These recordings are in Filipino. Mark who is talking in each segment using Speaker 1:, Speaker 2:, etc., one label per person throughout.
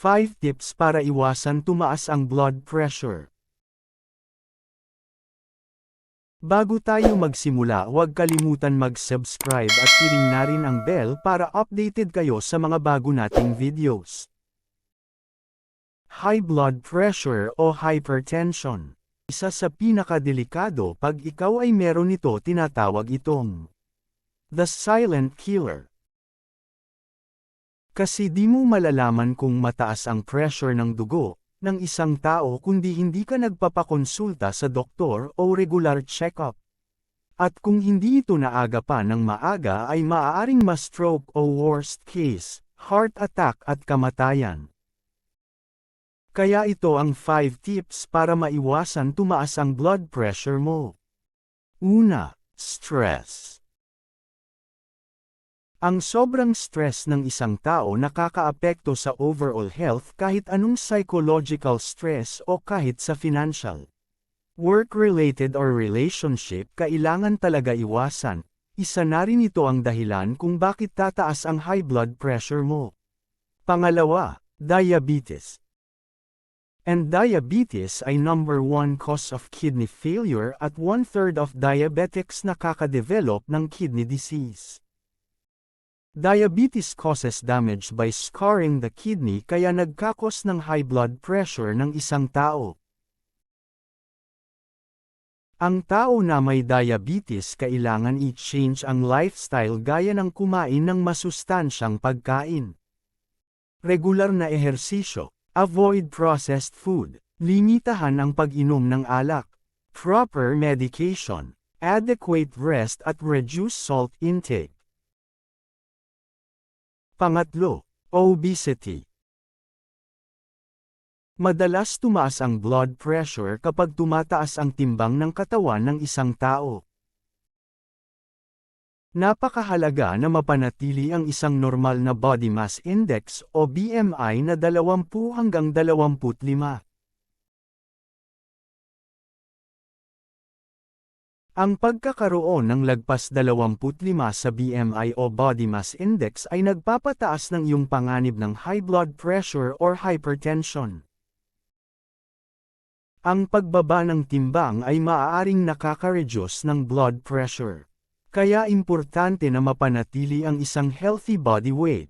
Speaker 1: 5 tips para iwasan tumaas ang blood pressure. Bago tayo magsimula, huwag kalimutan mag-subscribe at i-ring na rin ang bell para updated kayo sa mga bago nating videos. High blood pressure o hypertension. Isa sa pinakadelikado pag ikaw ay meron nito, tinatawag itong the silent killer. Kasi di mo malalaman kung mataas ang pressure ng dugo ng isang tao kundi hindi ka nagpapakonsulta sa doktor o regular check-up. At kung hindi ito naagapan ng maaga ay maaaring ma-stroke o worst case, heart attack at kamatayan. Kaya ito ang 5 tips para maiwasan tumaas ang blood pressure mo. Una, stress. Ang sobrang stress ng isang tao nakakaapekto sa overall health, kahit anong psychological stress o kahit sa financial, work-related or relationship, kailangan talaga iwasan. Isa na rin ito ang dahilan kung bakit tataas ang high blood pressure mo. Pangalawa, diabetes. And diabetes ay number 1 cause of kidney failure at 1/3 of diabetics nakaka-develop ng kidney disease. Diabetes causes damage by scarring the kidney, kaya nagkakos ng high blood pressure ng isang tao. Ang tao na may diabetes kailangan i-change ang lifestyle gaya ng kumain ng masustansyang pagkain, regular na ehersisyo, avoid processed food, limitahan ang pag-inom ng alak, proper medication, adequate rest at reduce salt intake. Pangatlo, obesity. Madalas tumaas ang blood pressure kapag tumataas ang timbang ng katawan ng isang tao. Napakahalaga na mapanatili ang isang normal na body mass index o BMI na 20 hanggang 25. Ang pagkakaroon ng lagpas 25 sa BMI o body mass index ay nagpapataas ng iyong panganib ng high blood pressure or hypertension. Ang pagbaba ng timbang ay maaaring nakaka-reduce ng blood pressure. Kaya importante na mapanatili ang isang healthy body weight.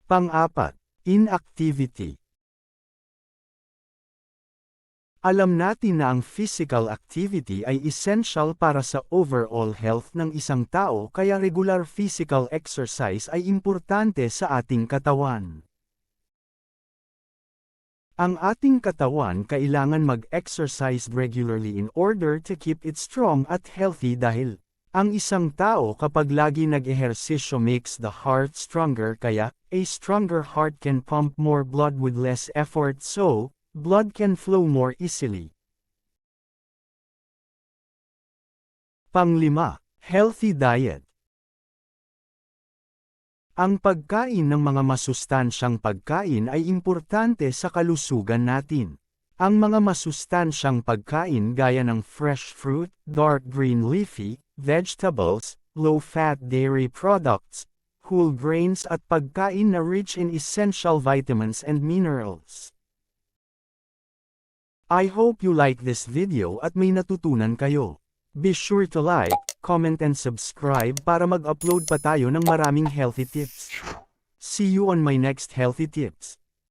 Speaker 1: Pang-apat, inactivity. Alam natin na ang physical activity ay essential para sa overall health ng isang tao, kaya regular physical exercise ay importante sa ating katawan. Ang ating katawan kailangan mag-exercise regularly in order to keep it strong at healthy, dahil ang isang tao kapag lagi nag-ehersisyo makes the heart stronger, kaya a stronger heart can pump more blood with less effort, so blood can flow more easily. Pang-5, healthy diet. Ang pagkain ng mga masustansyang pagkain ay importante sa kalusugan natin. Ang mga masustansyang pagkain gaya ng fresh fruit, dark green leafy vegetables, low-fat dairy products, whole grains at pagkain na rich in essential vitamins and minerals. I hope you like this video at may natutunan kayo. Be sure to like, comment and subscribe para mag-upload pa tayo ng maraming healthy tips. See you on my next healthy tips.